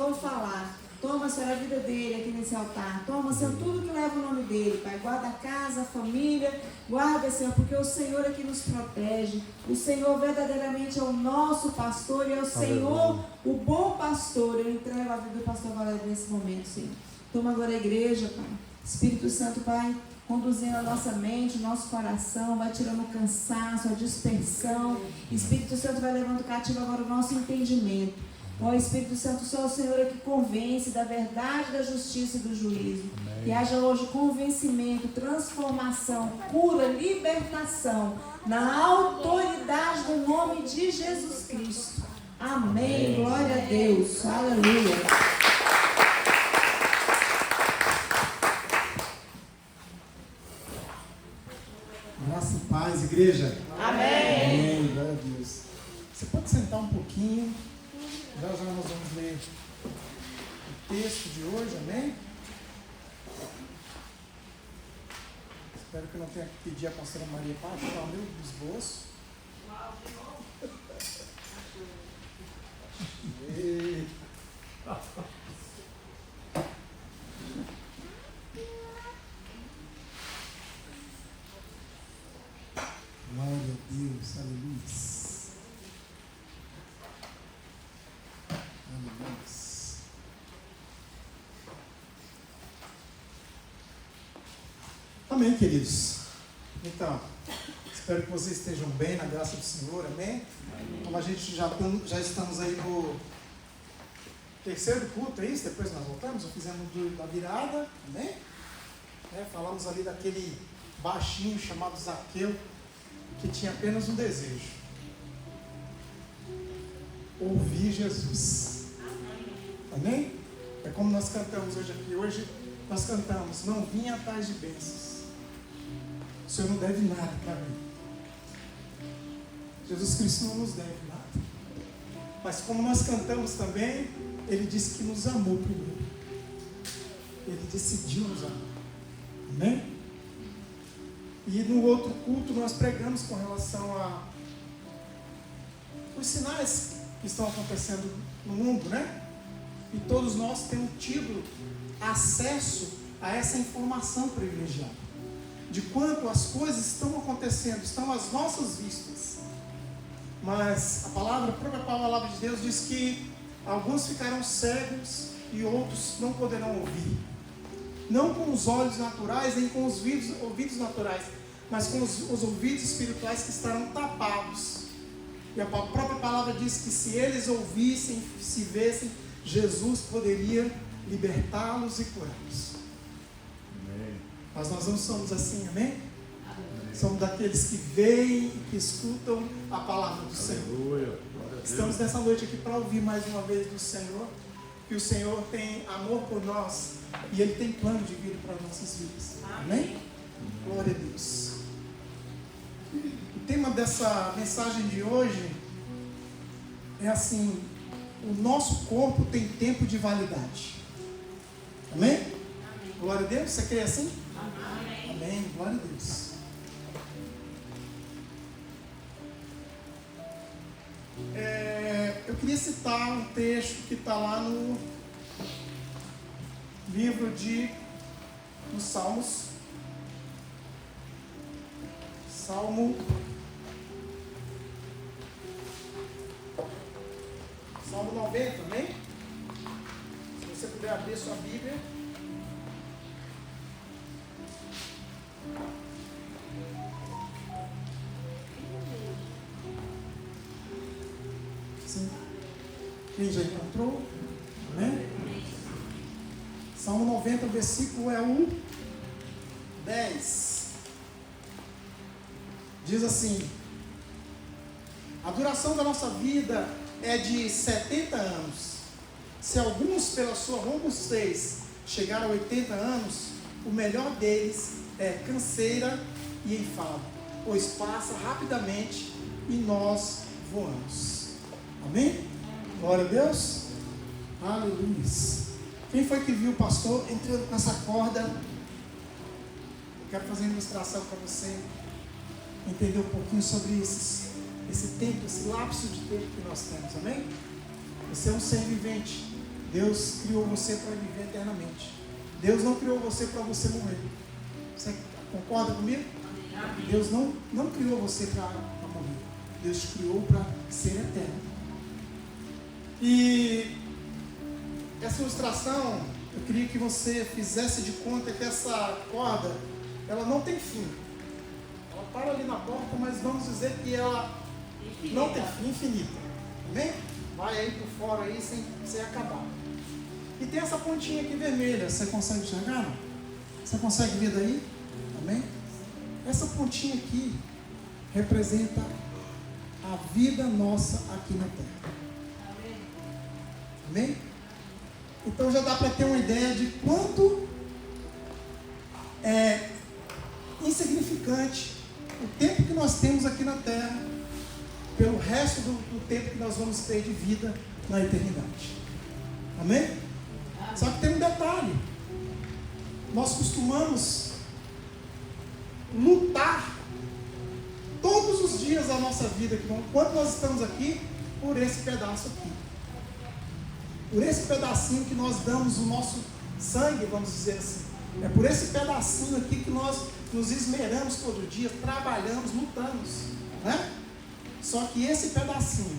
Senhor falar. Toma, Senhor, a vida dele aqui nesse altar. Toma, Senhor, tudo que leva o nome dele, Pai. Guarda a casa, a família. Guarda, Senhor, porque o Senhor é que nos protege. O Senhor verdadeiramente é o nosso pastor e é o Senhor, o bom pastor. Eu entrego a vida do pastor Valério nesse momento, Senhor. Toma agora a igreja, Pai. Espírito Santo, Pai, conduzindo a nossa mente, o nosso coração, vai tirando o cansaço, a dispersão. Espírito Santo vai levando cativo agora o nosso entendimento. Ó Espírito Santo, só o Senhor é que convence da verdade, da justiça e do juízo. Amém. Que haja hoje convencimento, transformação, cura, libertação, na autoridade do nome de Jesus Cristo. Amém. Glória a Deus. Aleluia. Graça e paz, igreja. Amém. Amém. Glória a Deus. Você pode sentar um pouquinho. Já nós vamos ler o texto de hoje, amém? Espero que eu não tenha que pedir a pastora Maria para achar o meu esboço. Glória a Deus, aleluia. Amém, queridos. Então, espero que vocês estejam bem na graça do Senhor, amém? Como a gente já estamos aí no terceiro culto, é isso? Depois nós voltamos, já fizemos da virada, amém? Falamos ali daquele baixinho chamado Zaqueu, que tinha apenas um desejo: ouvir Jesus. Amém? É como nós cantamos hoje aqui. Hoje nós cantamos: não vim atrás de bênçãos, o Senhor não deve nada para mim. Jesus Cristo não nos deve nada. Mas como nós cantamos também, Ele disse que nos amou primeiro. Ele decidiu nos amar. Amém? E no outro culto nós pregamos com relação a os sinais que estão acontecendo no mundo, né? E todos nós temos tido acesso a essa informação privilegiada, de quanto as coisas estão acontecendo, estão às nossas vistas. Mas a própria palavra de Deus diz que alguns ficarão cegos e outros não poderão ouvir. Não com os olhos naturais, nem com os ouvidos naturais, mas com os ouvidos espirituais que estarão tapados. E a própria palavra diz que se eles ouvissem, se vissem, Jesus poderia libertá-los e curá-los. Mas nós não somos assim, amém? Amém? Somos daqueles que veem e que escutam a palavra do Senhor. Estamos nessa noite aqui para ouvir mais uma vez do Senhor, que o Senhor tem amor por nós e Ele tem plano de vida para nossas vidas. Amém? Glória a Deus. O tema dessa mensagem de hoje é assim: o nosso corpo tem tempo de validade. Amém? Amém. Glória a Deus. Você crê assim? Amém. Amém. Glória a Deus. Eu queria citar um texto que está lá no livro dos Salmos. Salmo 90, amém? Se você puder abrir sua Bíblia. Sim. Quem já encontrou? Amém? Salmo 90, o versículo é o 10. Diz assim: a duração da nossa vida é de 70 anos. Se alguns, pela sua robustez, chegaram a 80 anos, o melhor deles é canseira e enfado, pois passa rapidamente e nós voamos. Amém? Glória a Deus. Aleluia. Quem foi que viu o pastor entrando nessa corda? Eu quero fazer uma ilustração para você entender um pouquinho sobre esse tempo, esse lapso de tempo que nós temos, amém? Você é um ser vivente, Deus criou você para viver eternamente. Deus não criou você para você morrer. Você concorda comigo? Deus não criou você para morrer. Deus te criou para ser eterno. E essa ilustração, eu queria que você fizesse de conta que essa corda, ela não tem fim. Ela para ali na porta, mas vamos dizer que ela não tem fim, infinita. Amém? Vai aí por fora aí sem acabar. E tem essa pontinha aqui vermelha. Você consegue enxergar? Não? Você consegue ver daí? Amém? Essa pontinha aqui representa a vida nossa aqui na terra. Amém? Então já dá para ter uma ideia de quanto é insignificante o tempo que nós temos aqui na terra pelo resto do tempo que nós vamos ter de vida na eternidade. Amém? Só que tem um detalhe. Nós costumamos lutar todos os dias da nossa vida, enquanto nós estamos aqui, por esse pedaço aqui. Por esse pedacinho que nós damos o nosso sangue, vamos dizer assim. É por esse pedacinho aqui que nós nos esmeramos todo dia, trabalhamos, lutamos, né? Só que esse pedacinho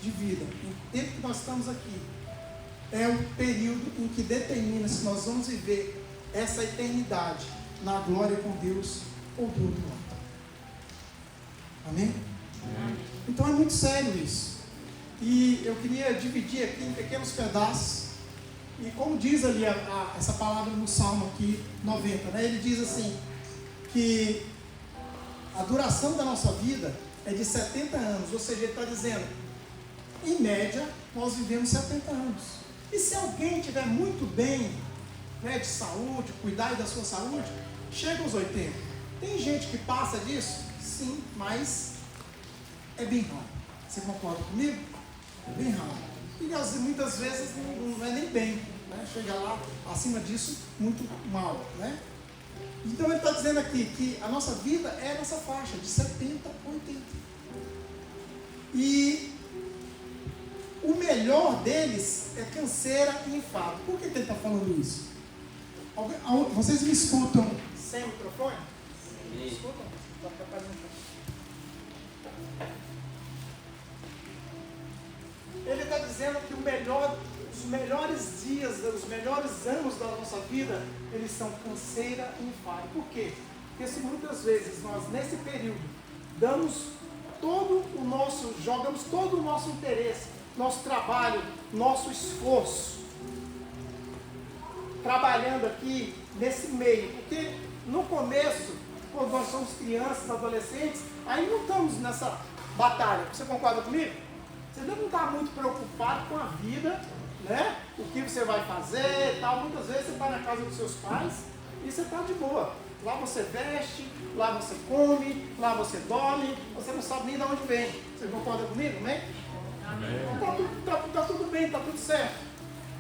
de vida, o tempo que nós estamos aqui, é o período em que determina se nós vamos viver essa eternidade na glória com Deus ou do outro lado. Amém? Então é muito sério isso. E eu queria dividir aqui em pequenos pedaços. E como diz ali essa palavra no Salmo aqui 90, né? Ele diz assim, que a duração da nossa vida é de 70 anos. Ou seja, ele está dizendo, em média, nós vivemos 70 anos. E se alguém estiver muito bem, né, de saúde, cuidar da sua saúde, chega aos 80. Tem gente que passa disso? Sim, mas é bem raro. Você concorda comigo? É bem raro. E muitas vezes não é nem bem, né? Chega lá, acima disso, muito mal, né? Então ele está dizendo aqui que a nossa vida é nessa faixa, de 70 a 80. E o melhor deles é canseira e enfado. Por que ele está falando isso? Vocês me escutam sem microfone? Sim. Me escutam? Está atrapalhando. Ele está dizendo que os melhores dias, os melhores anos da nossa vida, eles são canseira e enfado. Por quê? Porque se muitas vezes nós, nesse período, jogamos todo o nosso interesse, nosso trabalho, nosso esforço, trabalhando aqui nesse meio, porque no começo, quando nós somos crianças, adolescentes, aí não estamos nessa batalha. Você concorda comigo? Você não está muito preocupado com a vida, né? O que você vai fazer e tal. Muitas vezes você está na casa dos seus pais e você está de boa. Lá você veste, lá você come, lá você dorme, você não sabe nem de onde vem. Você concorda comigo, né? Amém. Tá tudo bem, tá tudo certo.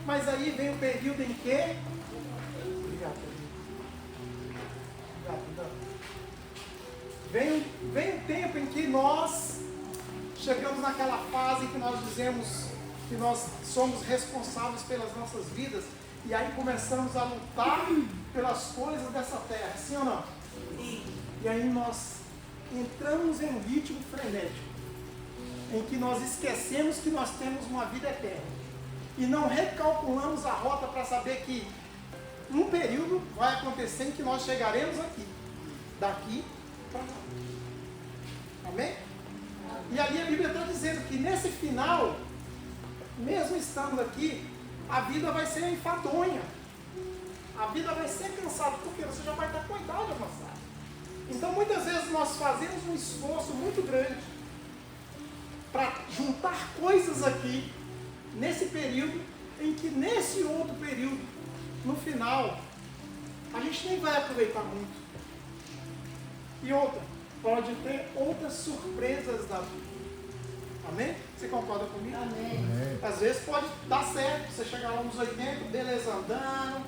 Mas aí vem o período em que... Obrigado. Vem o tempo em que nós chegamos naquela fase em que nós dizemos que nós somos responsáveis pelas nossas vidas, e aí começamos a lutar pelas coisas dessa terra, sim ou não? Sim. E aí nós entramos em um ritmo frenético, em que nós esquecemos que nós temos uma vida eterna, e não recalculamos a rota para saber que um período vai acontecer em que nós chegaremos aqui, daqui para lá. Amém? E ali a Bíblia está dizendo que nesse final, mesmo estando aqui, a vida vai ser enfadonha. A vida vai ser cansada, porque você já vai estar com a idade avançada. Então muitas vezes nós fazemos um esforço muito grande para juntar coisas aqui, nesse período, em que nesse outro período, no final, a gente nem vai aproveitar muito. E outra, pode ter outras surpresas da vida. Amém? Você concorda comigo? Amém. Às vezes pode dar certo, você chegar lá nos 80, beleza, andando,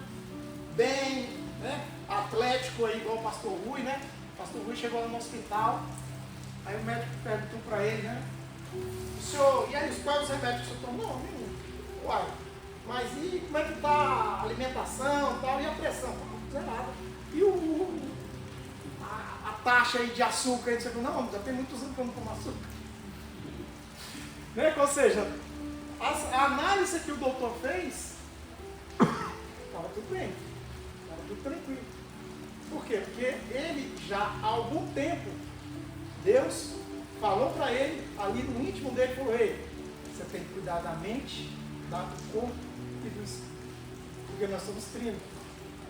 bem, né? Atlético aí, igual o pastor Rui, né? O pastor Rui chegou lá no hospital, aí o médico perguntou para ele, né? O senhor, e aí, quais os remédios que o senhor tomou? Não, nenhum. Uai, mas e como é que está a alimentação e tal, e a pressão? Zerada. E a taxa aí de açúcar, aí, não, já tem muitos anos que eu não como açúcar. Né? Ou seja, a análise que o doutor fez, estava tudo bem, estava tudo tranquilo. Por quê? Porque ele já há algum tempo, Deus falou para ele, ali no íntimo dele, falou: ei, você tem que cuidar da mente, do corpo e do espírito. Porque nós somos trinos.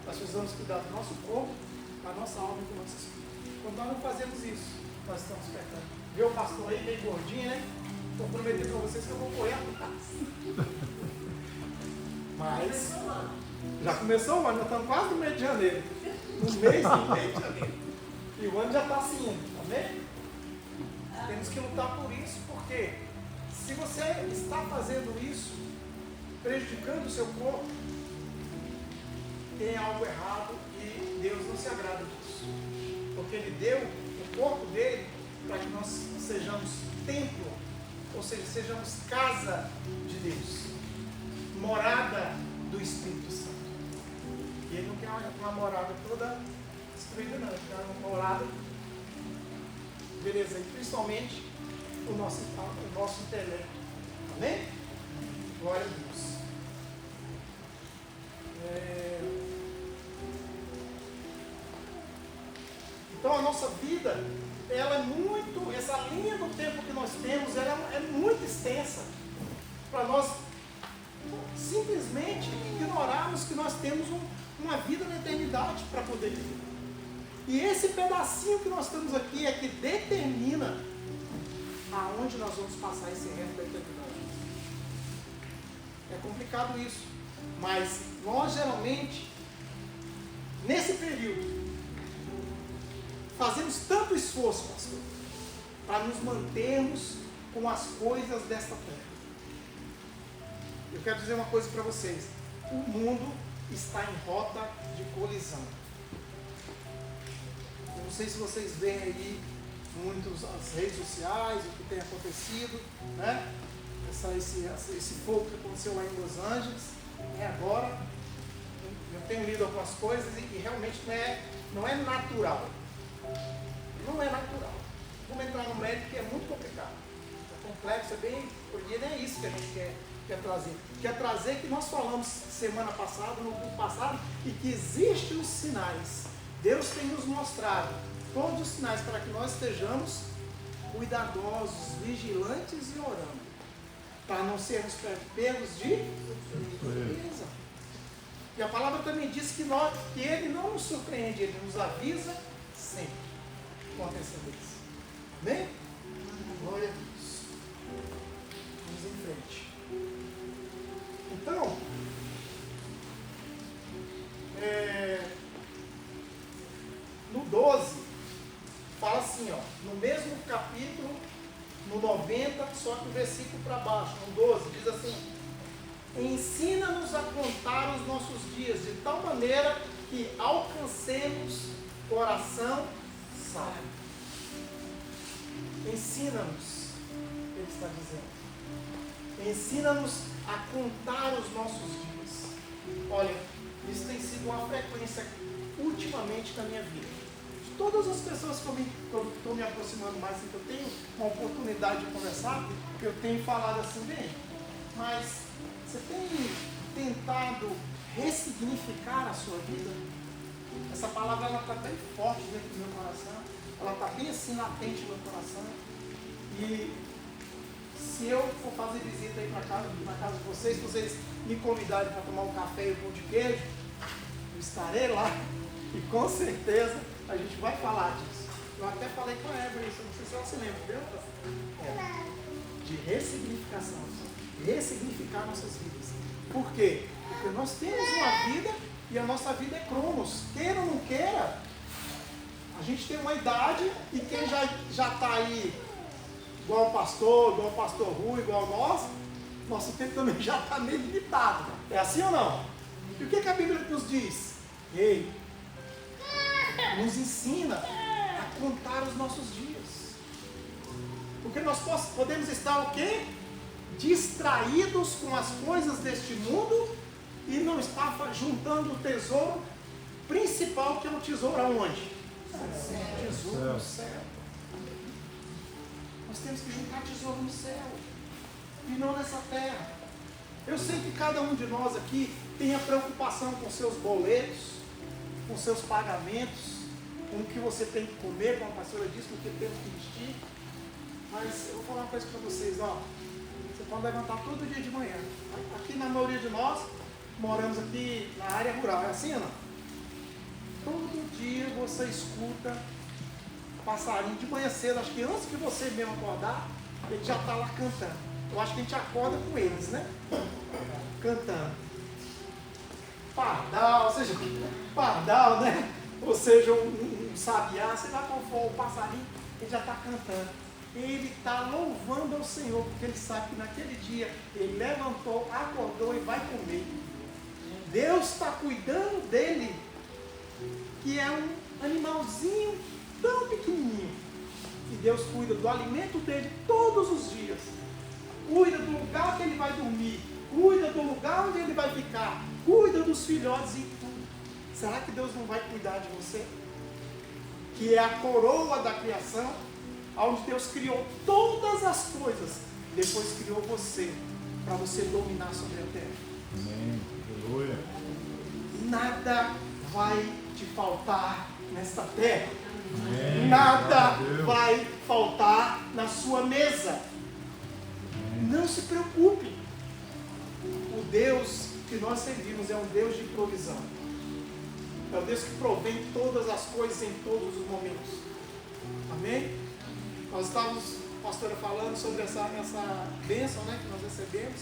Nós precisamos cuidar do nosso corpo, da nossa alma e do nosso espírito. Quando nós não fazemos isso, nós estamos pecando. Viu o pastor aí, bem gordinho, né? Estou prometendo para vocês que eu vou correr atrás. Mas já começou o ano, já estamos quase no mês de janeiro. No mês de janeiro. E o ano já está assim, tá vendo? Temos que lutar por isso, porque se você está fazendo isso, prejudicando o seu corpo, tem algo errado e Deus não se agrada disso. Porque Ele deu o corpo dele para que nós sejamos templo, ou seja, sejamos casa de Deus, morada do Espírito Santo. E Ele não quer uma morada toda destruída, não. Ele quer uma morada, beleza, e principalmente o nosso intelecto. Amém? Glória a Deus. Então a nossa vida, ela é muito, essa linha do tempo que nós temos, ela é muito extensa para nós simplesmente ignorarmos que nós temos uma vida na eternidade para poder viver. E esse pedacinho que nós temos aqui é que determina aonde nós vamos passar esse resto da eternidade. É complicado isso, mas nós geralmente, nesse período, fazemos tanto esforço, pastor, para nos mantermos com as coisas desta terra. Eu quero dizer uma coisa para vocês: o mundo está em rota de colisão. Eu não sei se vocês veem aí muito as redes sociais, o que tem acontecido, né? Esse fogo que aconteceu lá em Los Angeles, né? Agora, eu tenho lido algumas coisas e realmente não é natural. Não é natural. Vamos entrar no mérito que é muito complicado. É complexo, é bem. Porque não é isso que a gente quer trazer. Quer trazer que nós falamos semana passada, no culto passado, e que existem os sinais. Deus tem nos mostrado todos os sinais para que nós estejamos cuidadosos, vigilantes e orando, para não sermos pegos de surpresa. E a palavra também diz que Ele não nos surpreende, Ele nos avisa sempre com antecedência. Amém? Glória a Deus. Vamos em frente. Então, no 12, fala assim, ó, no mesmo capítulo, no 90, só que o versículo para baixo, no 12, diz assim: ensina-nos a contar os nossos dias de tal maneira que alcancemos coração sábio. Ensina-nos, ele está dizendo. Ensina-nos a contar os nossos dias. Olha, isso tem sido uma frequência ultimamente na minha vida. De todas as pessoas que eu estou me aproximando mais, que eu tenho uma oportunidade de conversar, eu tenho falado assim: bem, mas você tem tentado ressignificar a sua vida? Essa palavra ela está bem forte dentro do meu coração, ela está bem assim latente no meu coração. E se eu for fazer visita aí na casa de vocês, se vocês me convidarem para tomar um café e um pão de queijo, eu estarei lá e com certeza a gente vai falar disso. Eu até falei com a Ébora isso, não sei se ela se lembra, viu? De ressignificação, ressignificar nossas vidas. Por quê? Porque nós temos uma vida e a nossa vida é cronos. Queira ou não queira, a gente tem uma idade e quem já está aí, igual o pastor Rui, igual nós, nosso tempo também já está meio limitado. É assim ou não? E o que a Bíblia nos diz? Ei, nos ensina a contar os nossos dias. Porque nós podemos estar o quê? Distraídos com as coisas deste mundo está juntando o tesouro principal, que é o tesouro aonde? Tesouro no céu. Nós temos que juntar tesouro no céu e não nessa terra. Eu sei que cada um de nós aqui tem a preocupação com seus boletos, com seus pagamentos, com o que você tem que comer, como a pastora disse, com o que temos que vestir. Mas eu vou falar uma coisa para vocês, ó. Você pode levantar todo dia de manhã. Aqui na maioria de nós, moramos aqui na área rural, é assim ou não? Todo dia você escuta passarinho de manhã cedo, acho que antes que você mesmo acordar, ele já está lá cantando. Eu acho que a gente acorda com eles, né? Cantando. Pardal, ou seja, pardal, né? Ou seja, um sabiá, sei lá qual for o passarinho, ele já está cantando. Ele está louvando ao Senhor, porque ele sabe que naquele dia ele levantou, acordou e vai comer. Deus está cuidando dele, que é um animalzinho tão pequenininho. E Deus cuida do alimento dele todos os dias. Cuida do lugar que ele vai dormir, cuida do lugar onde ele vai ficar, cuida dos filhotes e tudo. Será que Deus não vai cuidar de você? Que é a coroa da criação, onde Deus criou todas as coisas, depois criou você, para você dominar sobre a terra. Amém. Aleluia. Nada vai te faltar nesta terra. Amém. Nada vai faltar na sua mesa. Não se preocupe. O Deus que nós servimos é um Deus de provisão. É o Deus que provém todas as coisas em todos os momentos. Amém? Nós estávamos, pastora, falando sobre essa bênção, né, que nós recebemos.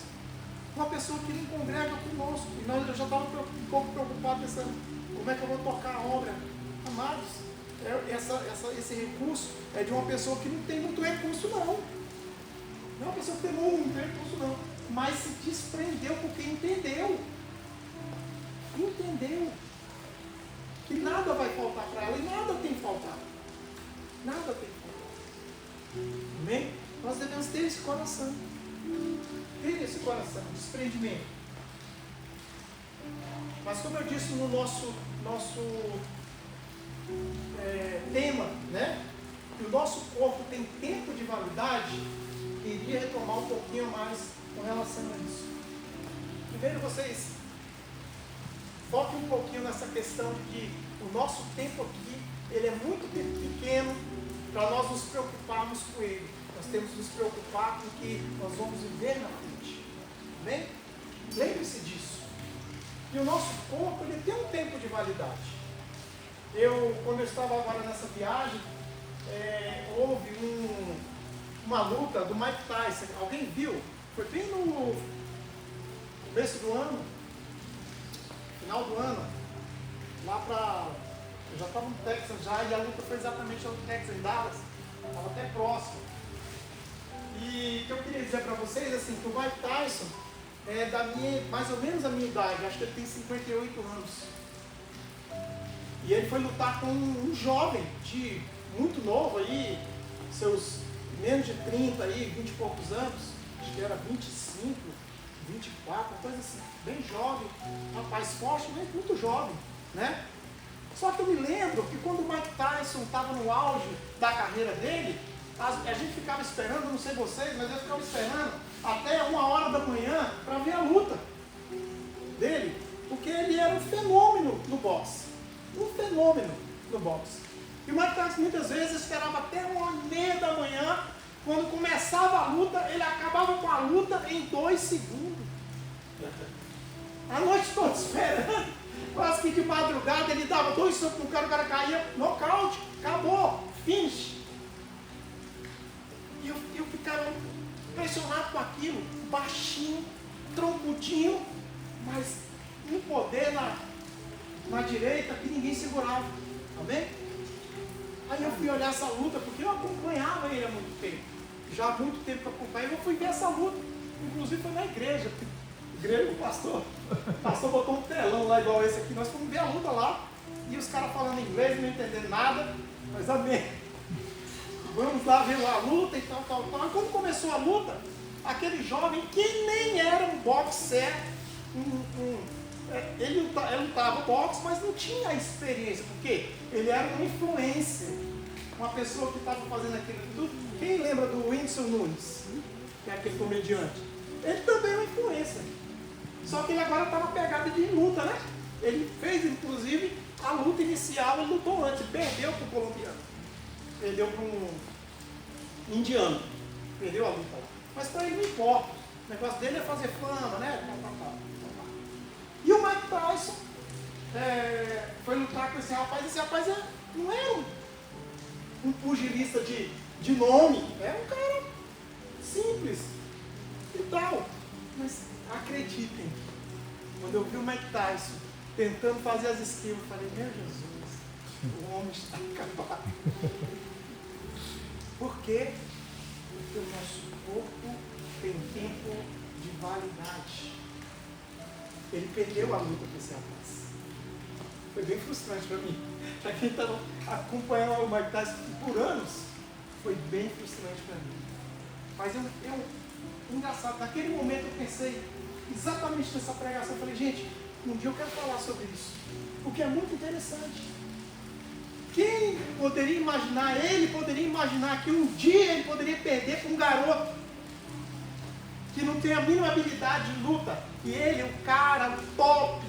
Uma pessoa que não congrega conosco. E eu já estava um pouco preocupado pensando, como é que eu vou tocar a obra? Amados, esse recurso é de uma pessoa que não tem muito recurso, não. Não é uma pessoa que tem muito recurso, não. Mas se desprendeu porque entendeu. Entendeu que nada vai faltar para ela e nada tem faltado. Nada tem faltado. Amém? Nós devemos ter esse coração. Ter esse coração, desprendimento. Mas como eu disse no nosso tema, né? Que o nosso corpo tem tempo de validade, queria retomar um pouquinho mais com relação a isso. Primeiro vocês foquem um pouquinho nessa questão de que o nosso tempo aqui, ele é muito pequeno para nós nos preocuparmos com ele. Nós temos que nos preocupar com o que nós vamos viver na frente. Amém? Lembre-se disso. E o nosso corpo, ele tem um tempo de validade. Quando eu estava agora nessa viagem, houve uma luta do Mike Tyson. Alguém viu? Foi bem no começo do ano, final do ano, lá para... Eu já estava no Texas já, e a luta foi exatamente no Texas, em Dallas. Estava até próximo. E o que eu queria dizer para vocês, assim, que o Mike Tyson é mais ou menos a minha idade, acho que ele tem 58 anos. E ele foi lutar com um jovem, muito novo aí, seus menos de 30 aí, 20 e poucos anos, acho que era 25, 24, uma coisa assim, bem jovem, rapaz forte, mas muito jovem, né? Só que eu me lembro que quando o Mike Tyson estava no auge da carreira dele, a gente ficava esperando, não sei vocês, mas eu ficava esperando até 1h da manhã para ver a luta dele, porque ele era um fenômeno no boxe. Um fenômeno no boxe. E o Mike Tyson muitas vezes esperava até 1h30 da manhã, quando começava a luta, ele acabava com a luta em 2 segundos. A noite toda esperando, quase que de madrugada ele dava 2 socos no cara, o cara caía, nocaute, acabou, finish. E eu ficava impressionado com aquilo, baixinho, troncudinho, mas um poder na direita que ninguém segurava. Amém? Aí eu fui olhar essa luta, porque eu acompanhava ele há muito tempo. Já há muito tempo que eu acompanhei, eu fui ver essa luta. Inclusive foi na igreja. O pastor botou um telão lá igual esse aqui, nós fomos ver a luta lá. E os caras falando inglês, não entendendo nada, mas amém. Vamos lá ver a luta e tal. E quando começou a luta, aquele jovem que nem era um boxer, ele lutava boxe, mas não tinha experiência, porque ele era um influencer, uma pessoa que estava fazendo aquilo tudo. Quem lembra do Whindersson Nunes, que é aquele comediante? Ele também é um influencer, só que ele agora está na pegada de luta, né? Ele fez, inclusive, a luta inicial, ele lutou antes, perdeu para o colombiano, perdeu para um indiano, perdeu a luta lá. Mas para ele não importa, o negócio dele é fazer fama, né? E o Mike Tyson foi lutar com esse rapaz não era um pugilista de nome, era um cara simples e tal. Mas acreditem, quando eu vi o Mike Tyson tentando fazer as esquivas, eu falei, meu Jesus, o homem está acabado. Por quê? Porque o nosso corpo tem tempo de validade. Ele perdeu a luta com esse rapaz. Foi bem frustrante para mim. Para quem está acompanhando o Mike Tyson por anos, foi bem frustrante para mim. Mas engraçado, naquele momento eu pensei exatamente nessa pregação. Eu falei, gente, um dia eu quero falar sobre isso. Porque é muito interessante. Quem poderia imaginar, ele poderia imaginar que um dia ele poderia perder para um garoto que não tem a mínima habilidade de luta. E ele, o cara, o top.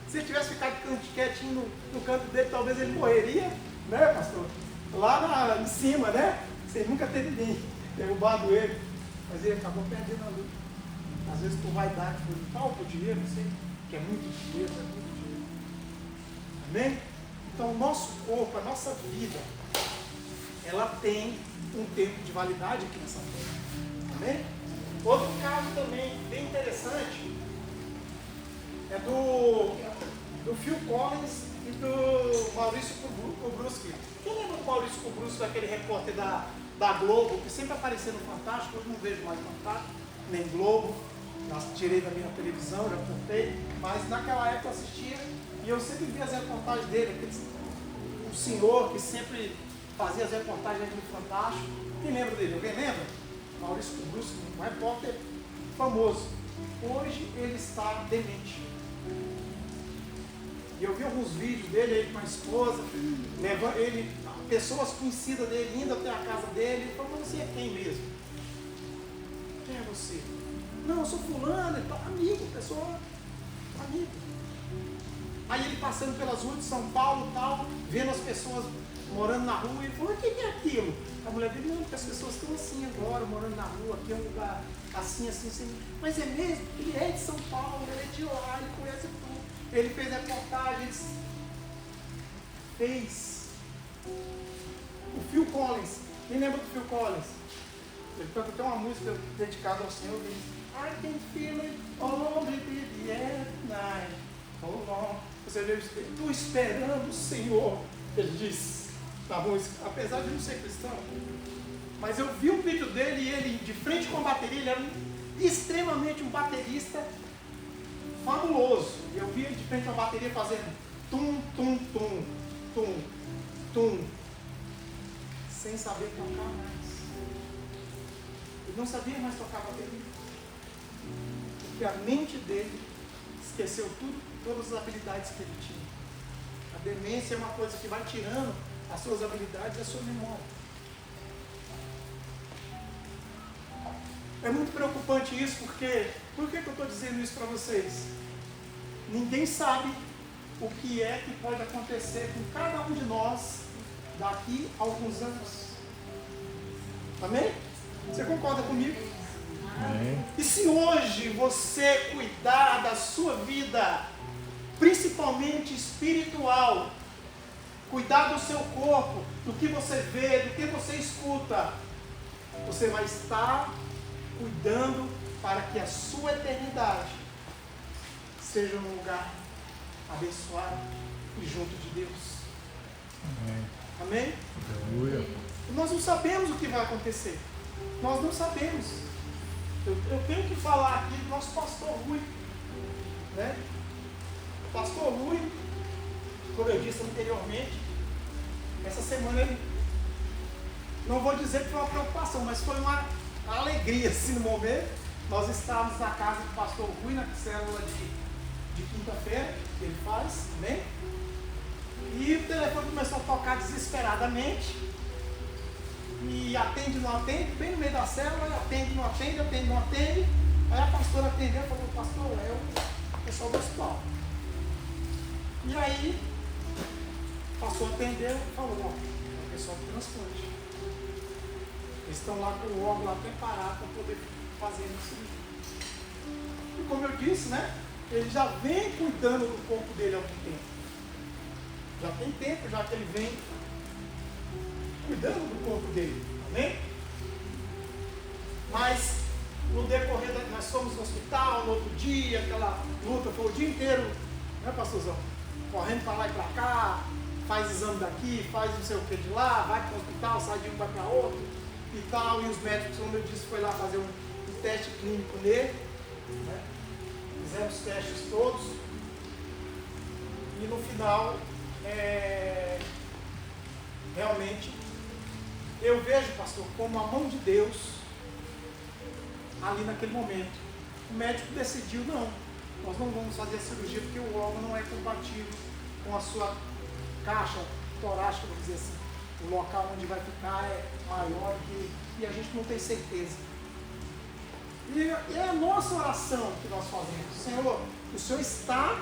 Se ele tivesse ficado quietinho no canto dele, talvez ele morreria, né, pastor? Lá em cima, né? Sem nunca ter ninguém derrubado ele. Mas ele acabou perdendo a luta. Às vezes por vaidade, por dinheiro, não sei, que é muito dinheiro, é muito dinheiro. Amém? Então o nosso corpo, a nossa vida, ela tem um tempo de validade aqui nessa terra. Amém? Outro caso também bem interessante é do Phil Collins e do Maurício Kubrusky. Quem lembra do Maurício Kubrusky, daquele repórter da Globo, que sempre apareceu no Fantástico? Hoje não vejo mais Fantástico, nem Globo. Tirei da minha televisão, já cortei, mas naquela época eu assistia e eu sempre via as reportagens dele, um senhor que sempre fazia as reportagens do Fantástico. Quem lembra dele? Alguém lembra? Maurício Kubrusky, um repórter famoso. Hoje ele está demente. E eu vi alguns vídeos dele, ele com a esposa, pessoas conhecidas dele indo até a casa dele. Ele falou, você é quem mesmo? Quem é você? Não, eu sou fulano, e tal, amigo, pessoa, amigo. Aí ele passando pelas ruas de São Paulo e tal, vendo as pessoas morando na rua, ele falou, o que é aquilo? A mulher dele, não, porque as pessoas estão assim agora, morando na rua, aqui é um lugar assim, assim, assim. Mas é mesmo, ele é de São Paulo, ele é de lá, ele conhece tudo. Ele fez reportagens, fez. O Phil Collins, quem lembra do Phil Collins? Ele canta até uma música dedicada ao Senhor, ele diz, I can feel it all the night, hold on. Você vê, estou esperando o Senhor, ele diz, na música, apesar de não ser cristão. Mas eu vi um vídeo dele e ele, de frente com a bateria, ele era extremamente um baterista fabuloso. E eu vi ele de frente com a bateria fazendo tum, tum, tum, tum, tum, sem saber tocar mais. Ele não sabia mais tocar bateria. Porque a mente dele esqueceu todas as habilidades que ele tinha. A demência é uma coisa que vai tirando as suas habilidades e a sua memória. É muito preocupante isso, porque... Por que eu estou dizendo isso para vocês? Ninguém sabe o que é que pode acontecer com cada um de nós daqui a alguns anos. Amém? Você concorda comigo? Amém. E se hoje você cuidar da sua vida, principalmente espiritual, cuidar do seu corpo, do que você vê, do que você escuta, você vai estar cuidando para que a sua eternidade seja um lugar abençoado e junto de Deus. Amém. Amém? Aleluia. Nós não sabemos o que vai acontecer. Nós não sabemos. Eu tenho que falar aqui do nosso pastor Rui. Né? O pastor Rui, como eu disse anteriormente, essa semana ele, não vou dizer que foi uma preocupação, mas foi uma alegria assim, no momento. Nós estávamos na casa do pastor Rui, na célula de quinta-feira, segurança, amém? E o telefone começou a tocar desesperadamente. E atende, não atende, bem no meio da célula, atende, não atende, atende, não atende. Aí a pastora atendeu e falou, pastor, é o pessoal do hospital. E aí, o pastor atendeu e falou, ó, é o pessoal do transplante. Eles estão lá com o órgão lá preparado para poder fazer isso. E como eu disse, né? Ele já vem cuidando do corpo dele há algum tempo. Já tem tempo já que ele vem cuidando do corpo dele. Amém? Mas no decorrer nós fomos no hospital, no outro dia, aquela luta foi o dia inteiro, né, pastorzão? Correndo para lá e para cá, faz exame daqui, faz não sei o que de lá, vai para o hospital, sai de um, vai para outro e tal. E os médicos, como eu disse, foi lá fazer um teste clínico nele, né? Fizeram os testes todos e no final realmente eu vejo, pastor, como a mão de Deus ali naquele momento. O médico decidiu, não, nós não vamos fazer a cirurgia porque o órgão não é compatível com a sua caixa torácica, vamos dizer assim. O local onde vai ficar é maior e a gente não tem certeza. E é a nossa oração que nós fazemos. Senhor, o Senhor está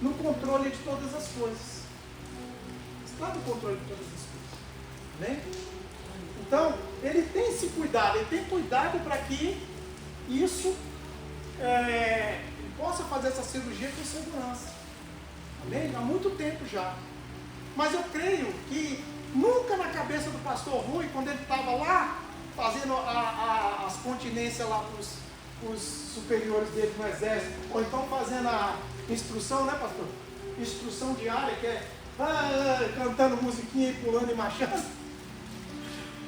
no controle de todas as coisas. Está no controle de todas as coisas. Amém? Então, ele tem esse cuidado, ele tem cuidado para que isso ele possa fazer essa cirurgia com segurança. Amém? Há muito tempo já. Mas eu creio que nunca na cabeça do pastor Rui, quando ele estava lá, fazendo as continências lá para os superiores dele no exército, ou então fazendo a instrução, né, pastor? Instrução diária, que é cantando musiquinha e pulando e marchando.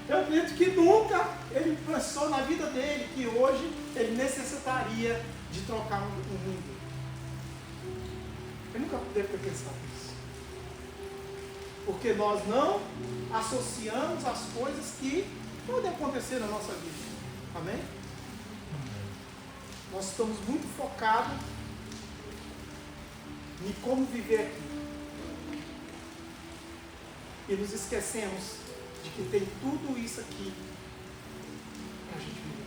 Eu acredito que nunca ele pensou na vida dele que hoje ele necessitaria de trocar um rim dele. Ele nunca deve ter pensado nisso. Porque nós não associamos as coisas que podem acontecer na nossa vida. Amém? Nós estamos muito focados em como viver aqui. E nos esquecemos de que tem tudo isso aqui para a gente viver.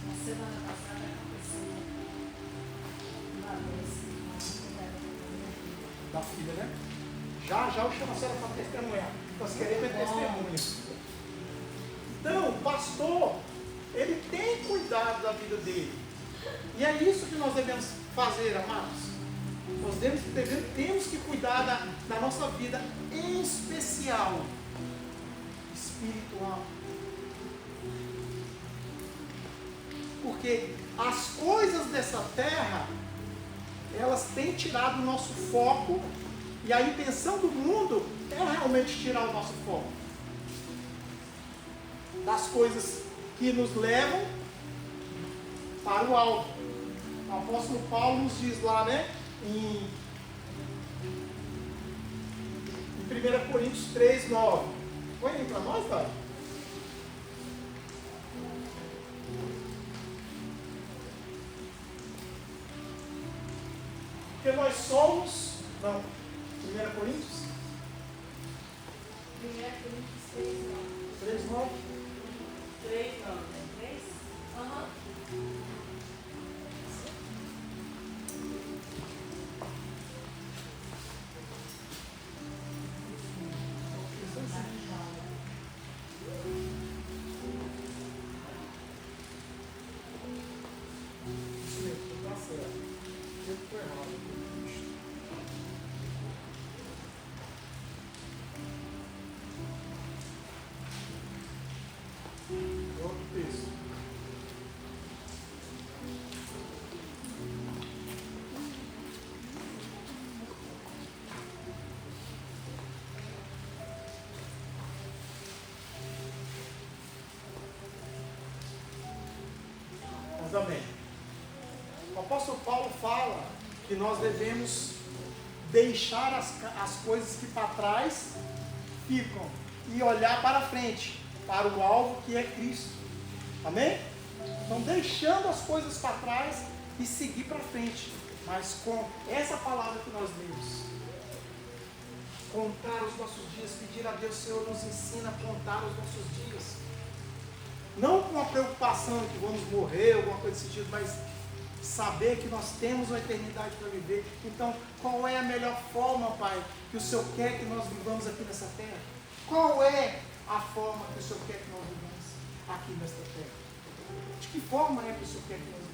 Na semana passada aconteceu uma vez Da filha, né? Já eu chamo a senhora para testemunhar. Nós queremos é testemunho. Então, o pastor, ele tem cuidado da vida dele. E é isso que nós devemos fazer, amados. Nós temos que cuidar da nossa vida, em especial espiritual. Porque as coisas dessa terra, elas têm tirado o nosso foco, e a intenção do mundo é realmente tirar o nosso foco das coisas que nos levam para o alto. O apóstolo Paulo nos diz lá, né, em 1 Coríntios 3, 9. Põe aí para nós, tá? Porque nós somos... Não, 1 Coríntios? 1 Coríntios 3, 9. 3, 9. 3, 9, 3? Aham. Isso mesmo, tá certo. Eu estou errado. Outro texto. Mas amém. O apóstolo Paulo fala que nós devemos deixar as coisas que para trás ficam e olhar para frente, para o alvo que é Cristo. Amém? Então, deixando as coisas para trás e seguir para frente. Mas com essa palavra que nós lemos, contar os nossos dias, pedir a Deus, Senhor, nos ensina a contar os nossos dias. Não com a preocupação de que vamos morrer, alguma coisa desse tipo, mas saber que nós temos uma eternidade para viver. Então, qual é a melhor forma, Pai, que o Senhor quer que nós vivamos aqui nessa terra? Qual é a forma que o Senhor quer que nós vivamos aqui nesta terra? De que forma é que o Senhor quer que nós vivamos?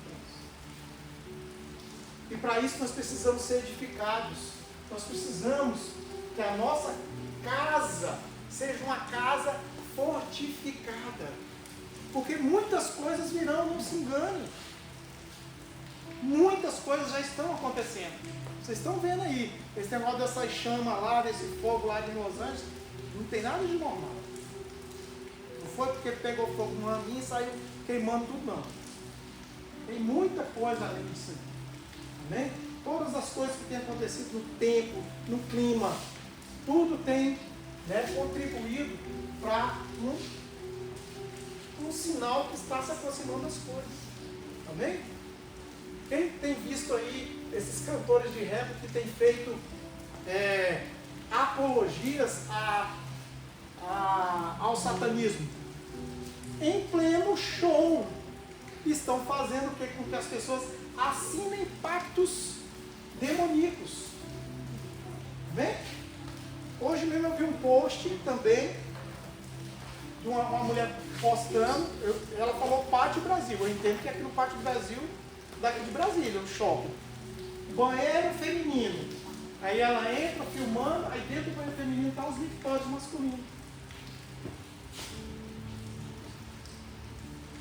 E para isso nós precisamos ser edificados. Nós precisamos que a nossa casa seja uma casa fortificada. Porque muitas coisas virão, não se engane. Muitas coisas já estão acontecendo. Vocês estão vendo aí, esse negócio dessa chama lá, desse fogo lá de Los Angeles, não tem nada de normal. Não foi porque pegou fogo no aninho e saiu queimando tudo, não. Tem muita coisa além disso aí. Amém? Todas as coisas que têm acontecido no tempo, no clima, tudo tem, né, contribuído para um sinal que está se aproximando das coisas. Amém? Quem tem visto aí esses cantores de rap que têm feito apologias ao satanismo? Em pleno show, estão fazendo com que as pessoas assinem pactos demoníacos. Amém? Hoje mesmo eu vi um post também de uma mulher postando, ela falou Pátio Brasil. Eu entendo que é aqui no Pátio Brasil, daqui de Brasília, o shopping. Banheiro feminino. Aí ela entra filmando, aí dentro do banheiro feminino está os mictórios masculinos.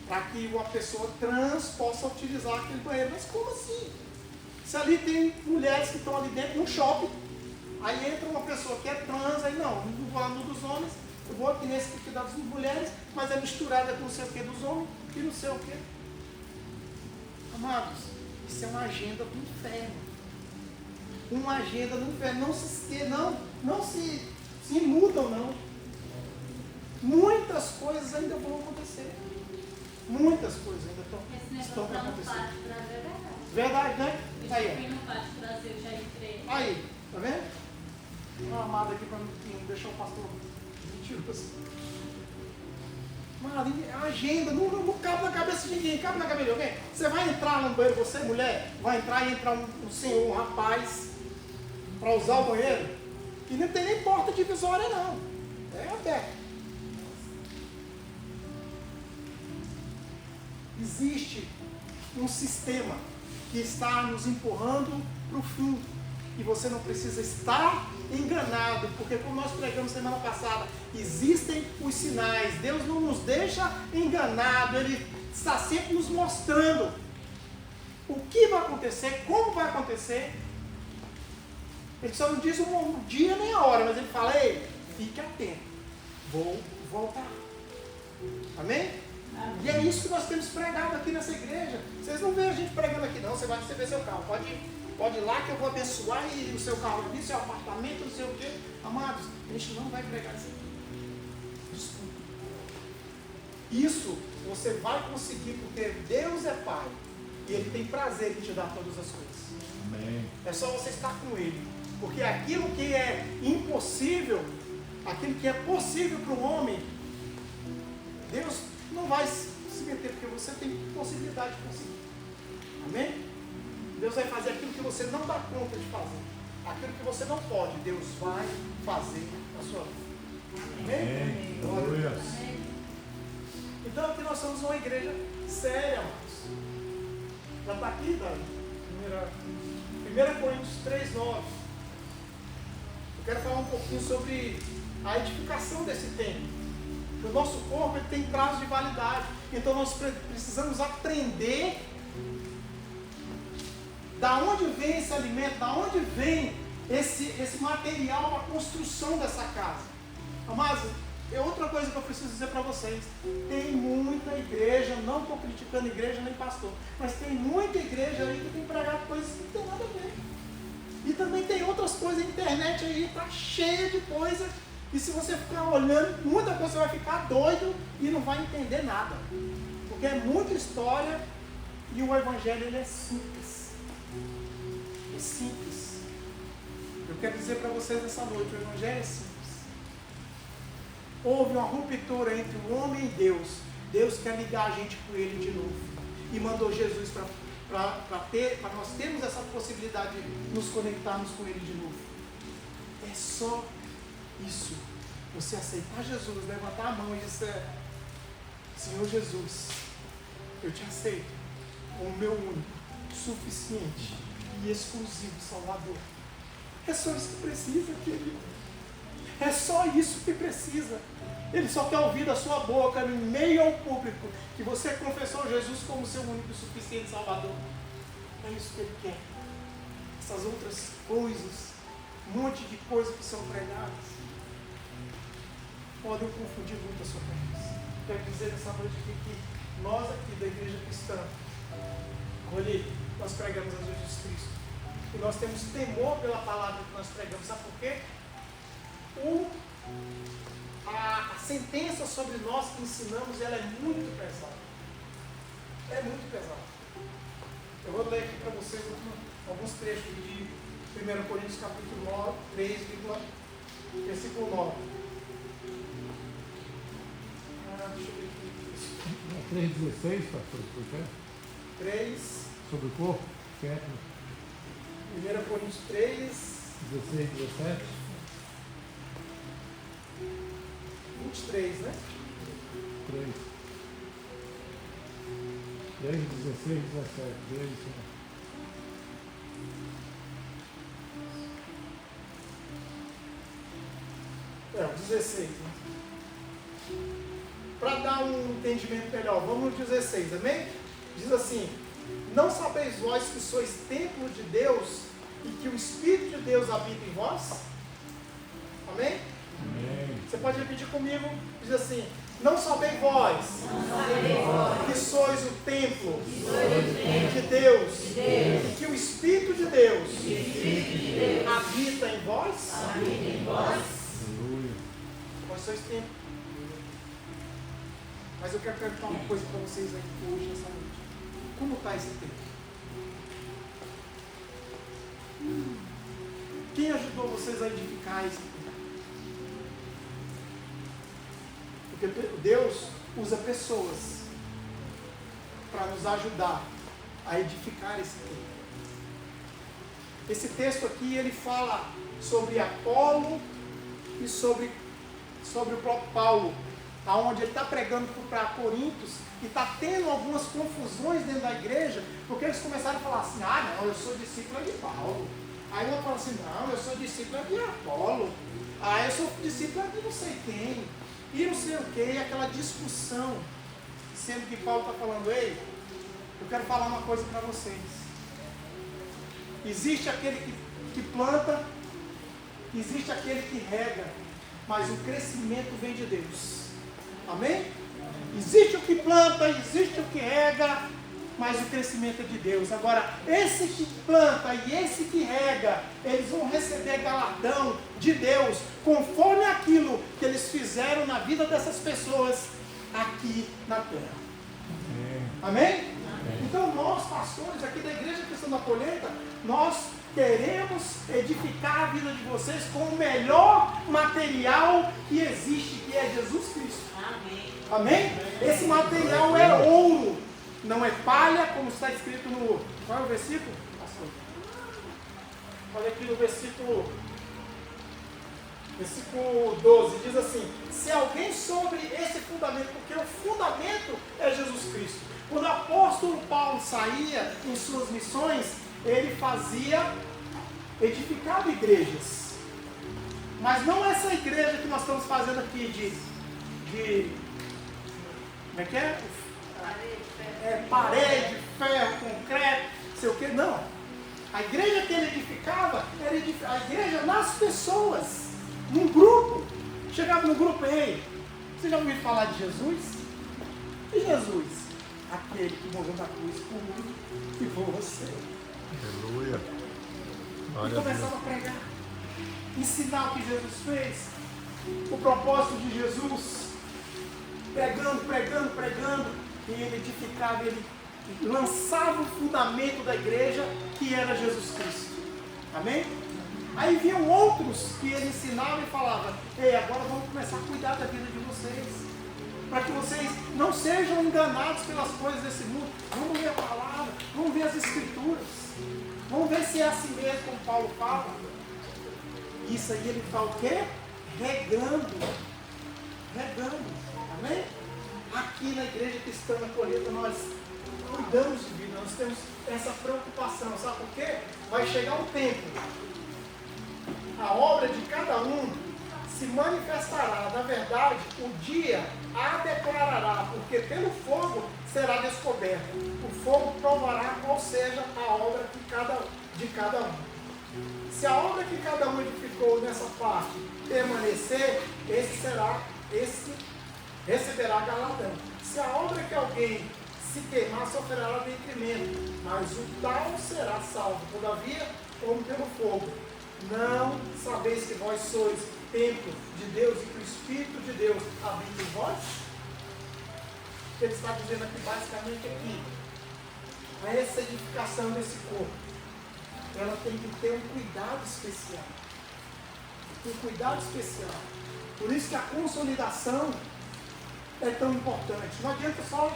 Para que uma pessoa trans possa utilizar aquele banheiro. Mas como assim? Se ali tem mulheres que estão ali dentro, no shopping, aí entra uma pessoa que é trans, aí não vou lá no dos homens, eu vou aqui nesse que cuidar das mulheres, mas é misturada com não sei o que dos homens e não sei o que. Amados, isso é uma agenda do inferno. Uma agenda do inferno. Não se iludam, não. Muitas coisas ainda vão acontecer. Muitas coisas ainda estão para acontecer. Verdade, né? Aí, ó. No Pátio Brasil, já entrei. Aí, tá vendo? Uma amada aqui para não deixar o pastor mentiroso. A agenda não cabe na cabeça de ninguém, cabe na cabeça de alguém. Você vai entrar no banheiro, você, mulher, vai entrar e entra um senhor, um rapaz, para usar o banheiro, e não tem nem porta divisória, não. É aberto. Existe um sistema que está nos empurrando para o fim. E você não precisa estar enganado, porque como nós pregamos semana passada, existem os sinais. Deus não nos deixa enganado, Ele está sempre nos mostrando o que vai acontecer, como vai acontecer. Ele só não diz o dia nem a hora, mas Ele fala, ei, fique atento, vou voltar. Amém? E é isso que nós temos pregado aqui nessa igreja. Vocês não veem a gente pregando aqui não, você vai receber seu carro, pode ir lá que eu vou abençoar e o seu carro ali, seu apartamento, não sei o quê. Amados, a gente não vai pregar isso aqui. Desculpa. Isso você vai conseguir porque Deus é Pai e Ele tem prazer em te dar todas as coisas. Amém. É só você estar com Ele. Porque aquilo que é impossível, aquilo que é possível para o homem, Deus não vai se meter, porque você tem possibilidade de conseguir. Amém? Deus vai fazer aquilo que você não dá conta de fazer. Aquilo que você não pode, Deus vai fazer na sua vida. Amém? Glória. Então aqui nós somos uma igreja séria, amados. Já está aqui, Dani? 1 Coríntios 3:9. Eu quero falar um pouquinho sobre a edificação desse templo. O nosso corpo ele tem prazo de validade. Então nós precisamos aprender da onde vem esse alimento, da onde vem esse material para a construção dessa casa. Amados, é outra coisa que eu preciso dizer para vocês. Tem muita igreja, não estou criticando igreja nem pastor, mas tem muita igreja aí que tem pregado coisas que não tem nada a ver. E também tem outras coisas, a internet aí está cheia de coisa. E se você ficar olhando, muita coisa você vai ficar doido e não vai entender nada. Porque é muita história e o evangelho ele é simples. simples. Eu quero dizer para vocês nessa noite, o Evangelho é simples. Houve uma ruptura entre o homem e Deus. Deus quer ligar a gente com Ele de novo. E mandou Jesus para nós termos essa possibilidade de nos conectarmos com Ele de novo. É só isso. Você aceitar Jesus, levantar a mão e dizer: Senhor Jesus, eu te aceito como meu único, suficiente e exclusivo Salvador. É só isso que precisa, querido. É só isso que precisa. Ele só quer ouvir da sua boca, em meio ao público, que você confessou Jesus como seu único e suficiente Salvador. É isso que Ele quer. Essas outras coisas, um monte de coisas que são pregadas, podem confundir muito a sua cabeça. Quero dizer nessa noite que nós aqui da Igreja Cristã, nós pregamos a Jesus Cristo. E nós temos temor pela palavra que nós pregamos. Sabe por quê? A sentença sobre nós que ensinamos, ela é muito pesada. É muito pesada. Eu vou ler aqui para vocês alguns trechos de 1 Coríntios capítulo 9, 3, versículo 9. Deixa eu ver aqui. 3,16, pastor, por quê? 3. Sobre o corpo, certo? 1 Coríntios 3. 16, 17. 23, né? 3. 3, 16, 17. 3, o 16, né? Para dar um entendimento melhor, vamos no 16, amém? Diz assim: não sabeis vós que sois templo de Deus e que o Espírito de Deus habita em vós? Amém? Amém. Você pode repetir comigo? Diz assim: não sabeis vós que sois o templo de Deus e que o Espírito de Deus habita em vós? Aleluia. Vós sois templo. Mas eu quero perguntar uma coisa para vocês aí hoje, nessa noite. Como está esse templo? Quem ajudou vocês a edificar esse templo? Porque Deus usa pessoas para nos ajudar a edificar esse templo. Esse texto aqui, ele fala sobre Apolo e sobre o próprio Paulo, aonde ele está pregando para Coríntios e está tendo algumas confusões dentro da igreja, porque eles começaram a falar assim: ah, não, eu sou discípulo de Paulo. Aí um fala assim: não, eu sou discípulo de Apolo. Ah, eu sou discípulo de não sei quem. E não sei o que, e aquela discussão, sendo que Paulo está falando: ei, eu quero falar uma coisa para vocês. Existe aquele que planta, existe aquele que rega, mas o crescimento vem de Deus. Amém? Existe o que planta, existe o que rega, mas o crescimento é de Deus. Agora, esse que planta e esse que rega, eles vão receber galardão de Deus, conforme aquilo que eles fizeram na vida dessas pessoas aqui na terra. Amém? Então nós, pastores aqui da Igreja Cristã da Colheita, nós queremos edificar a vida de vocês com o melhor material que existe, que é Jesus Cristo. Amém? Esse material é ouro, não é palha, como está escrito no... Qual é o versículo? Olha aqui no versículo 12, diz assim: se alguém sobre esse fundamento, porque o fundamento é Jesus Cristo. Quando o apóstolo Paulo saía em suas missões, ele edificava igrejas. Mas não essa igreja que nós estamos fazendo aqui como é que é? Parede, ferro, concreto, sei o que, não. A igreja que ele edificava era a igreja nas pessoas, num grupo. Chegava no grupo: ei, você já ouviu falar de Jesus? E Jesus? Aquele que morreu na cruz por mim e por você. Aleluia. E começava a pregar, ensinar o que Jesus fez, o propósito de Jesus, pregando, e ele edificava, ele lançava o fundamento da igreja, que era Jesus Cristo. Amém? Aí vinham outros que ele ensinava e falava: ei, agora vamos começar a cuidar da vida de vocês, para que vocês não sejam enganados pelas coisas desse mundo. Vamos ler a palavra, vamos ver as escrituras, vamos ver se é assim mesmo como Paulo fala. Isso aí ele fala o quê? Regando. Amém? Aqui na Igreja Cristã da Colheita nós cuidamos de vida, nós temos essa preocupação. Sabe por quê? Vai chegar um tempo, a obra de cada um se manifestará. Na verdade, o dia a declarará, porque pelo fogo será descoberto. O fogo provará qual seja a obra de cada um. Se a obra que cada um edificou nessa parte permanecer, esse receberá galardão. Se a obra que alguém se queimar, sofrerá detrimento, mas o tal será salvo, todavia, como pelo fogo. Não sabeis que vós sois templo de Deus e que o Espírito de Deus habita em vós? Ele está dizendo aqui, basicamente aqui, essa edificação desse corpo, ela tem que ter um cuidado especial. Por isso que a consolidação é tão importante. Não adianta só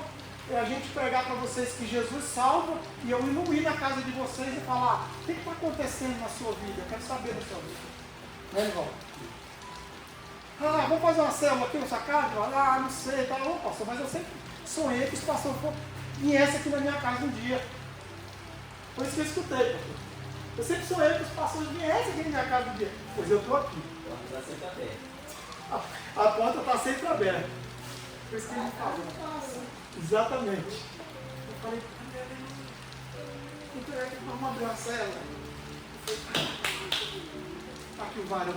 a gente pregar para vocês que Jesus salva e eu não ir na casa de vocês e falar: o que está acontecendo na sua vida? Eu quero saber da sua vida. Né, irmão? Vamos fazer uma célula aqui na sua casa? Não sei, tá bom, pastor, mas eu sempre sonhei que os pastores viessem aqui na minha casa um dia. Foi isso que eu escutei, pastor. Eu sempre sonhei que os pastores viessem aqui na minha casa um dia. Pois eu estou aqui. A porta está sempre aberta. A porta está sempre aberta. Foi isso que ele falou. Exatamente. Eu falei: vamos abrir uma célula. Está aqui o varão.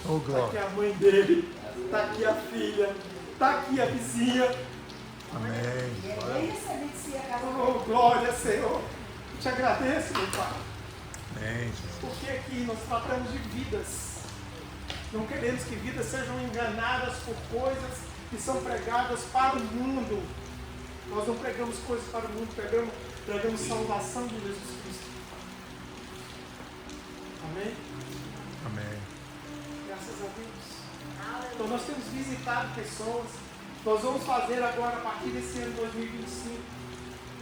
Oh, Está aqui glória. a mãe dele, está aqui a filha, está aqui a vizinha. Amém. Oh, glória, Senhor. Eu te agradeço, meu Pai. Amém. Porque aqui nós tratamos de vidas. Não queremos que vidas sejam enganadas por coisas que são pregadas para o mundo. Nós não pregamos coisas para o mundo, pregamos salvação de Jesus Cristo. Amém? Amém. Graças a Deus. Então nós temos visitado pessoas. Nós vamos fazer agora, a partir desse ano 2025,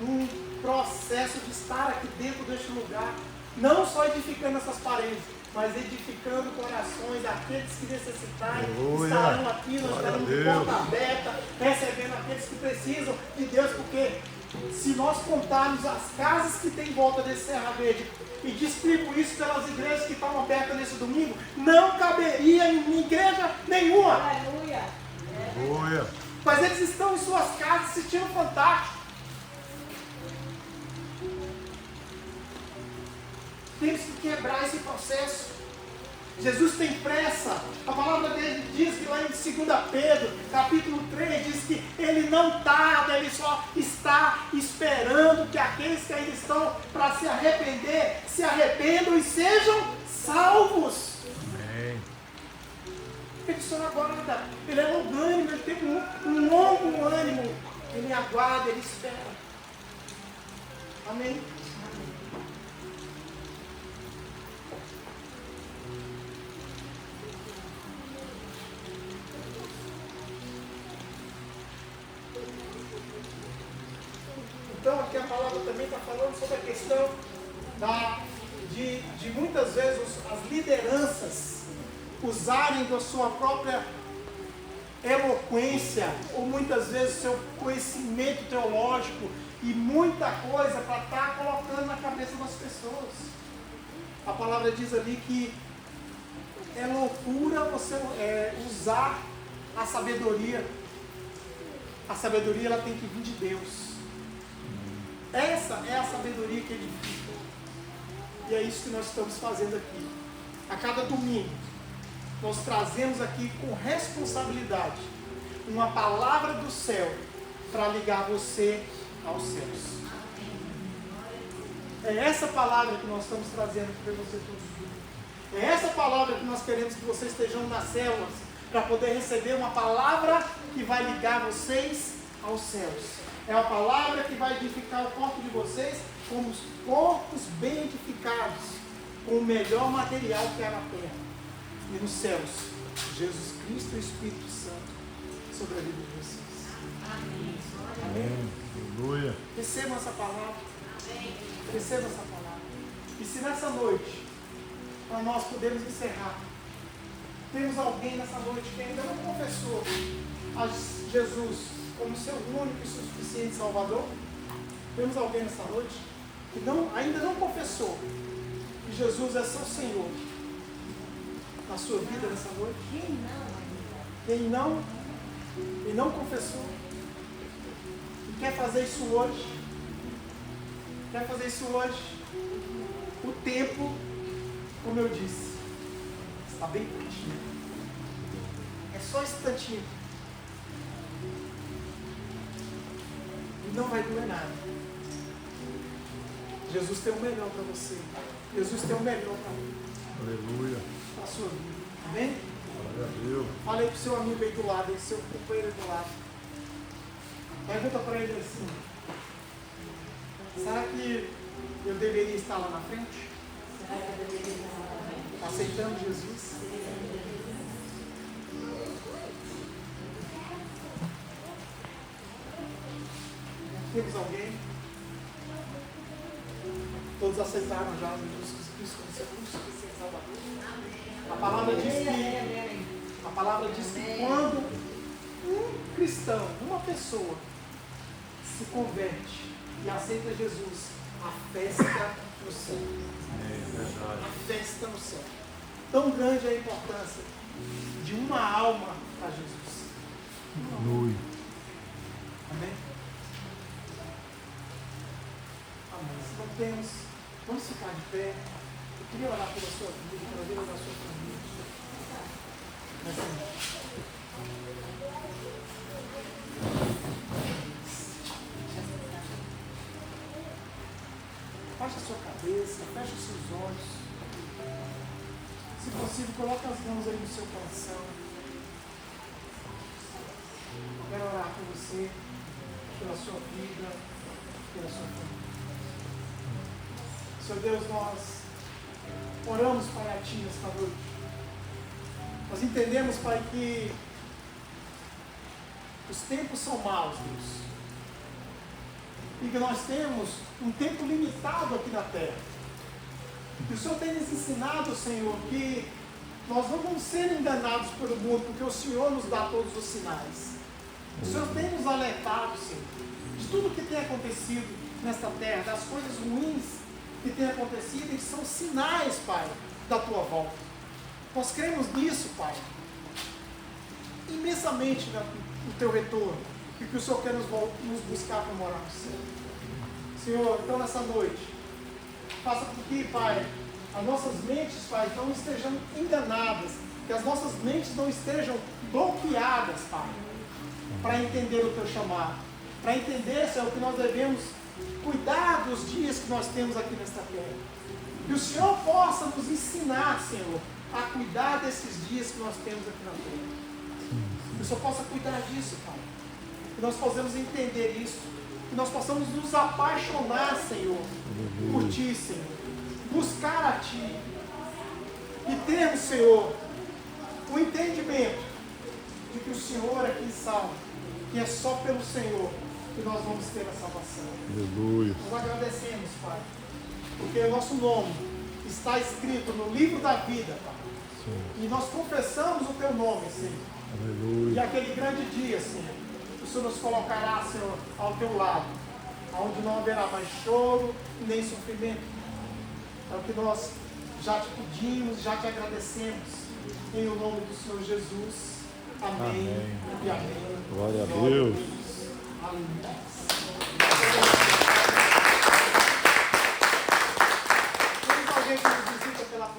um processo de estar aqui dentro deste lugar. Não só edificando essas paredes, mas edificando corações daqueles que necessitarem. Aleluia. Estarão aqui, nós Glória estaremos a de Deus. porta aberta, recebendo aqueles que precisam de Deus, porque se nós contarmos as casas que tem em volta desse Serra Verde e distribuir isso pelas igrejas que estão abertas nesse domingo, não caberia em igreja nenhuma. Aleluia. Aleluia. Mas eles estão em suas casas assistindo fantástico. Temos que quebrar esse processo. Jesus tem pressa. A palavra dele diz que lá em 2 Pedro, capítulo 3, diz que ele não tarda, ele só está esperando que aqueles que ainda estão para se arrepender, se arrependam e sejam salvos. Amém. Ele só aguarda, ele é longânimo, ele tem um longo ânimo, ele aguarda, ele espera. Amém? Então aqui a palavra também está falando sobre a questão de muitas vezes as lideranças usarem da sua própria eloquência, ou muitas vezes seu conhecimento teológico e muita coisa para estar colocando na cabeça das pessoas. A palavra diz ali que é loucura você usar a sabedoria. A sabedoria ela tem que vir de Deus. Essa é a sabedoria que edifica. E é isso que nós estamos fazendo aqui. A cada domingo, nós trazemos aqui com responsabilidade uma palavra do céu para ligar você aos céus. É essa palavra que nós estamos trazendo para você todos os dias. É essa palavra que nós queremos que vocês estejam nas células para poder receber uma palavra que vai ligar vocês aos céus. É a palavra que vai edificar o corpo de vocês como os corpos bem edificados com o melhor material que há na terra. E nos céus, Jesus Cristo e o Espírito Santo sobre a vida de vocês. Amém. Amém. Aleluia. Recebam essa palavra. Recebam essa palavra. E se nessa noite, para nós podermos encerrar, temos alguém nessa noite que ainda não confessou a Jesus como seu único e suficiente Salvador, temos alguém nessa noite que ainda não confessou que Jesus é seu Senhor na sua vida nessa noite? Quem não confessou e quer fazer isso hoje? Quer fazer isso hoje? O tempo, como eu disse, está bem curtinho. É só instantinho. E não vai doer nada. Jesus tem o melhor para você. Jesus tem o melhor para mim, Aleluia. para a sua vida. Amém? Glória a Deus. Fala aí pro seu amigo aí do lado, aí, seu companheiro aí do lado. Pergunta para ele assim: será que eu deveria estar lá na frente? Aceitando Jesus? Temos alguém? Todos aceitaram já Jesus Cristo como seu único e Salvador? A palavra diz que quando um cristão, uma pessoa, se converte e aceita Jesus, a festa no céu. É verdade. A festa no céu. Tão grande é a importância de uma alma para Jesus. Aleluia. Amém? Amém. Se não temos, vamos ficar de pé. Eu queria orar pela sua vida, pela vida da sua família. Nessa noite. Baixa a sua cabeça, fecha os seus olhos. Se possível, coloque as mãos aí no seu coração. Eu quero orar por você, pela sua vida, pela sua família. Senhor Deus, nós oramos, Pai, a Ti nesta noite. Nós entendemos, Pai, que os tempos são maus, Deus. E que nós temos um tempo limitado aqui na terra. E o Senhor tem nos ensinado, Senhor, que nós não vamos ser enganados pelo mundo, porque o Senhor nos dá todos os sinais. O Senhor tem nos alertado, Senhor, de tudo que tem acontecido nesta terra, das coisas ruins que tem acontecido e que são sinais, Pai, da Tua volta. Nós cremos nisso, Pai, imensamente no Teu retorno, e que o Senhor quer nos buscar para morar no céu. Senhor, então nessa noite, faça com que, Pai, as nossas mentes, Pai, não estejam enganadas, que as nossas mentes não estejam bloqueadas, Pai, para entender o Teu chamado, para entender, Senhor, que nós devemos cuidar dos dias que nós temos aqui nesta terra. Que o Senhor possa nos ensinar, Senhor, a cuidar desses dias que nós temos aqui na terra. Que o Senhor possa cuidar disso, Pai. Que nós possamos entender isso. Que nós possamos nos apaixonar, Senhor, por Ti, Senhor. Buscar a Ti. E termos, Senhor, o entendimento de que o Senhor é quem salva. Que é só pelo Senhor que nós vamos ter a salvação. Aleluia. Nós agradecemos, Pai, porque o nosso nome está escrito no livro da vida, Pai. Sim. E nós confessamos o Teu nome, Senhor. E Aleluia. aquele grande dia, Senhor, o Senhor nos colocará, Senhor, ao Teu lado, onde não haverá mais choro nem sofrimento. É o que nós já Te pedimos, já Te agradecemos, em o nome do Senhor Jesus. Amém. Amém. E amém. Glória a Deus.